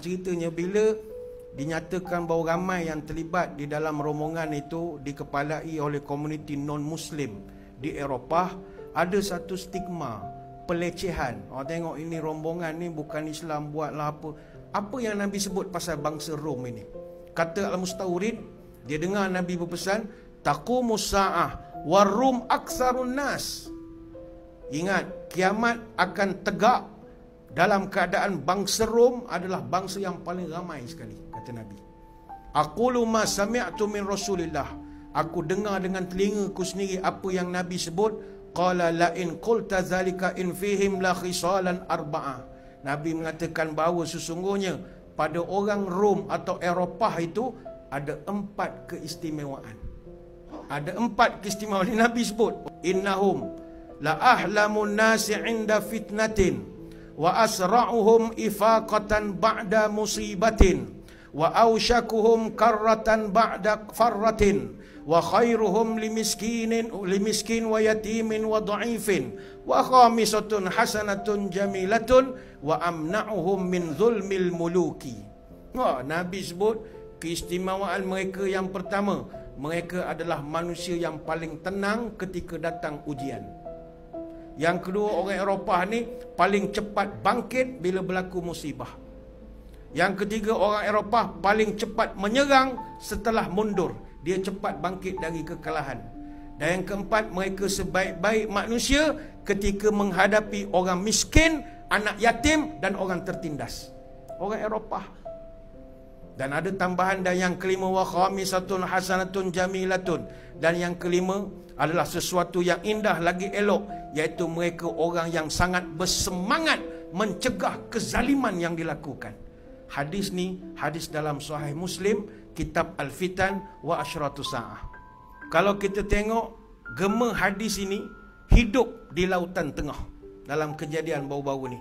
ceritanya bila dinyatakan bahawa ramai yang terlibat di dalam rombongan itu dikepalai oleh komuniti non-Muslim di Eropah, ada satu stigma, pelecehan. Orang tengok ini rombongan ni bukan Islam, buatlah apa. Apa yang Nabi sebut pasal bangsa Rom ini? Kata Al-Mustawrid, dia dengar Nabi berpesan, taqumus sa'ah warum aksarun nas. Ingat, kiamat akan tegak dalam keadaan bangsa Rom adalah bangsa yang paling ramai sekali, kata Nabi. Aqulu ma sami'tu min Rasulillah. Aku dengar dengan telingaku sendiri apa yang Nabi sebut. Qala la in qulta zalika in fihim la khisalan arba'ah. Nabi mengatakan bahawa sesungguhnya pada orang Rom atau Eropah itu ada 4 keistimewaan. Ada 4 keistimewaan yang Nabi sebut. Innahum la ahlamun nasi 'inda fitnatin wa asra'uhum ifaqatan ba'da musibatin wa awshakuhum karratan ba'da farratin wa khairuhum limiskin wa yatimin wa dha'ifin wa khamisatun hasanatun jamilatun wa amna'uhum min zulmil muluki. Nabi sebut keistimewaan mereka yang pertama, mereka adalah manusia yang paling tenang ketika datang ujian. Yang kedua, orang Eropah ni paling cepat bangkit bila berlaku musibah. Yang ketiga, orang Eropah paling cepat menyerang setelah mundur. Dia cepat bangkit dari kekalahan. Dan yang keempat, mereka sebaik-baik manusia ketika menghadapi orang miskin, anak yatim dan orang tertindas. Orang Eropah. Dan ada tambahan, dan yang kelima, wa khamisatun hasanatun jamilatun. Dan yang kelima adalah sesuatu yang indah lagi elok, iaitu mereka orang yang sangat bersemangat mencegah kezaliman yang dilakukan. Hadis ni hadis dalam Sahih Muslim, kitab Al-Fitan wa Asyratus Sa'ah. Kalau kita tengok gema hadis ini hidup di lautan tengah dalam kejadian baru-baru ni.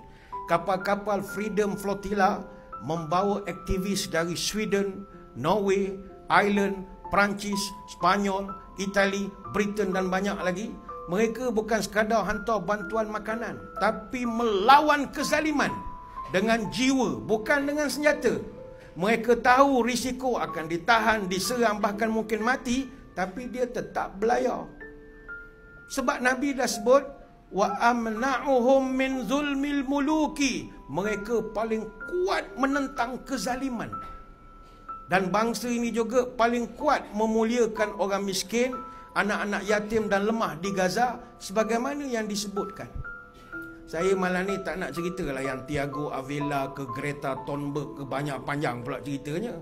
Kapal-kapal Freedom Flotilla membawa aktivis dari Sweden, Norway, Ireland, Perancis, Spanyol, Itali, Britain dan banyak lagi. Mereka bukan sekadar hantar bantuan makanan, tapi melawan kezaliman dengan jiwa, bukan dengan senjata. Mereka tahu risiko akan ditahan, diserang, bahkan mungkin mati, tapi dia tetap belayar. Sebab Nabi dah sebut, wa amna'uhum min zulmil muluki. Mereka paling kuat menentang kezaliman. Dan bangsa ini juga paling kuat memuliakan orang miskin, anak-anak yatim dan lemah di Gaza, sebagaimana yang disebutkan. Saya malam ni tak nak ceritalah yang Thiago Avila ke Greta Thunberg ke, banyak panjang pula ceritanya.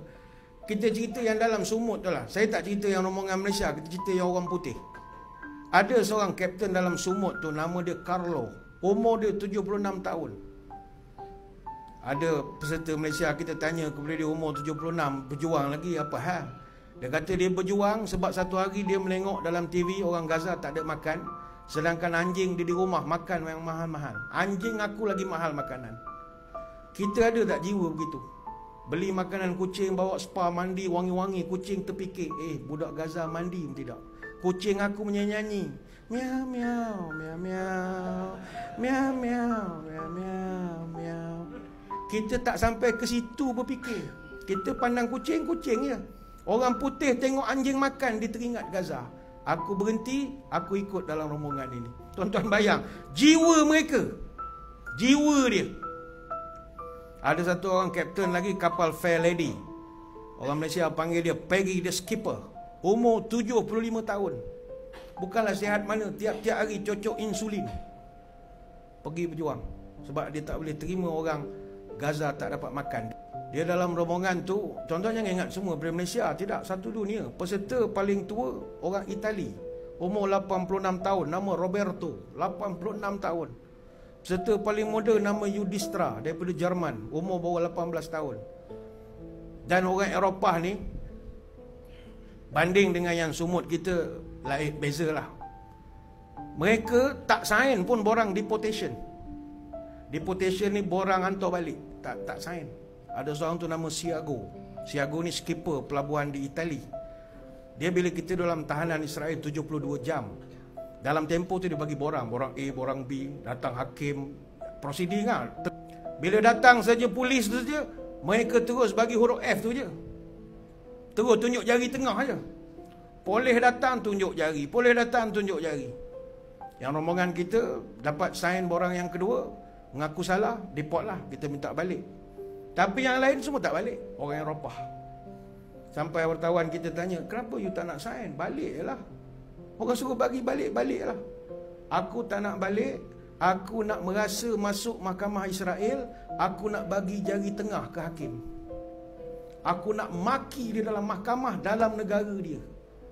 Kita cerita yang dalam sumut tu lah. Saya tak cerita yang rombongan Malaysia, kita cerita yang orang putih. Ada seorang kapten dalam sumut tu, nama dia Carlo. Umur dia 76 tahun. Ada peserta Malaysia, kita tanya kepada dia, umur 76, berjuang lagi apa hal? Dia kata dia berjuang sebab satu hari dia menengok dalam TV orang Gaza tak ada makan, sedangkan anjing dia di rumah makan yang mahal-mahal. Anjing aku lagi mahal makanan. Kita ada tak jiwa begitu? Beli makanan kucing, bawa spa, mandi, wangi-wangi, kucing terfikir, budak Gaza mandi tidak? Kucing aku menyanyi, miau miau miau miau miau miau miau miau miau. Kita tak sampai ke situ berfikir. Kita pandang kucing, kucing je. Orang putih tengok anjing makan di teringat Gaza. Aku berhenti, aku ikut dalam rombongan ini. Tuan-tuan bayang, jiwa mereka, jiwa dia. Ada satu orang kapten lagi kapal Fair Lady. Orang Malaysia panggil dia Peggy the Skipper. Umur 75 tahun. Bukanlah sihat mana, tiap-tiap hari cocok insulin. Pergi berjuang. Sebab dia tak boleh terima orang Gaza tak dapat makan. Dia dalam rombongan tu, tuan-tuan jangan ingat semua dari Malaysia, tidak, satu dunia. Peserta paling tua orang Itali, umur 86 tahun, nama Roberto, 86 tahun. Peserta paling muda nama Yudhistra daripada Jerman, umur baru 18 tahun. Dan orang Eropah ni banding dengan yang sumut kita lain, bezalah. Mereka tak sign pun borang deportation. Deportation ni borang hantar balik, tak sign. Ada seorang tu nama Siago. Siago ni skipper pelabuhan di Itali. Dia bila kita dalam tahanan Israel 72 jam, dalam tempoh tu dia bagi borang A, borang B, datang hakim, prosiding lah. Bila datang saja polis tu saja, Mereka terus bagi huruf F tu je. Terus tunjuk jari tengah je. Polis datang tunjuk jari, polis datang tunjuk jari. Yang rombongan kita dapat sign borang yang kedua, mengaku salah, deport lah, kita minta balik. Tapi yang lain semua tak balik, orang Eropah. Sampai wartawan kita tanya, kenapa you tak nak sign? Balik je lah. Orang suruh bagi balik, balik lah. Aku tak nak balik. Aku nak merasa masuk mahkamah Israel. Aku nak bagi jari tengah ke hakim. Aku nak maki dia dalam mahkamah dalam negara dia.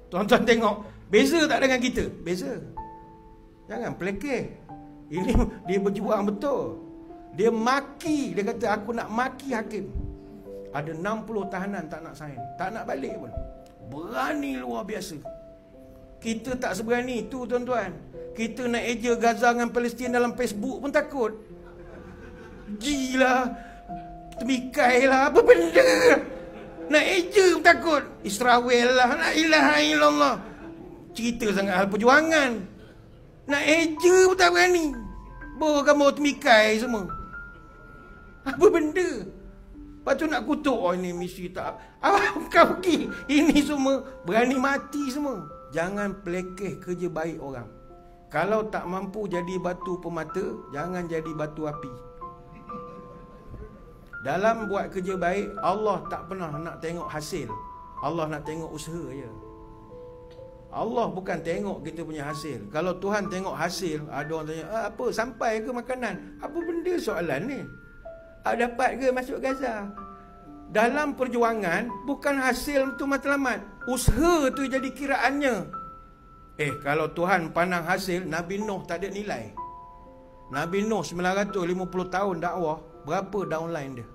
Tuan-tuan tengok, beza tak dengan kita? Beza. Jangan pelekeh. Ini dia berjuang betul. Dia maki. Dia kata aku nak maki hakim. Ada 60 tahanan tak nak sign, tak nak balik pun. Berani luar biasa. Kita tak seberani itu tuan-tuan. Kita nak eja Gaza dengan Palestin dalam Facebook pun takut. Gila, temikai lah, apa benda. Nak eja pun takut. Israel lah, la ilaha illallah. Cerita sangat hal perjuangan. Nak eja pun tak berani. Bawa gambar temikai semua. Apa benda. Lepas tu nak kutuk, oh ini misi tak. Kau pergi. Ini semua berani mati semua. Jangan pelekeh kerja baik orang. Kalau tak mampu jadi batu pemata, jangan jadi batu api. Dalam buat kerja baik, Allah tak pernah nak tengok hasil. Allah nak tengok usaha je. Allah bukan tengok kita punya hasil. Kalau Tuhan tengok hasil, ada orang tanya, apa, sampai ke makanan? Apa benda soalan ni? Dapat ke masuk Gaza? Dalam perjuangan, bukan hasil tu matlamat. Usaha tu jadi kiraannya. Kalau Tuhan pandang hasil, Nabi Nuh tak ada nilai. Nabi Nuh 950 tahun dakwah, berapa downline dia?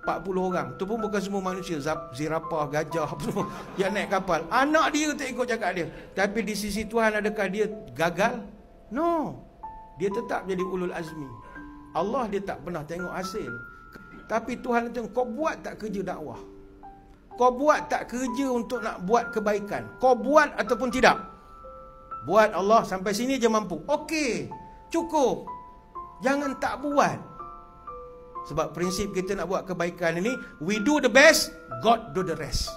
40 orang. Tu pun bukan semua manusia, zirapah, gajah apa semua yang naik kapal. Anak dia tak ikut cakap dia. Tapi di sisi Tuhan, adakah dia gagal? No. Dia tetap jadi ulul azmi. Allah dia tak pernah tengok hasil. Tapi Tuhan tengok, kau buat tak kerja dakwah? Kau buat tak kerja untuk nak buat kebaikan? Kau buat ataupun tidak? Buat, Allah, sampai sini je mampu. Okey, cukup. Jangan tak buat. Sebab prinsip kita nak buat kebaikan ini, we do the best, God do the rest.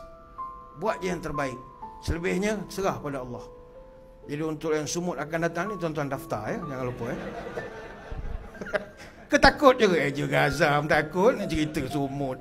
Buat je yang terbaik. Selebihnya serah pada Allah. Jadi untuk yang sumut akan datang ni, tuan-tuan daftar ya, jangan lupa ya. Ketakut je ke? Gaza takut nak cerita sumut.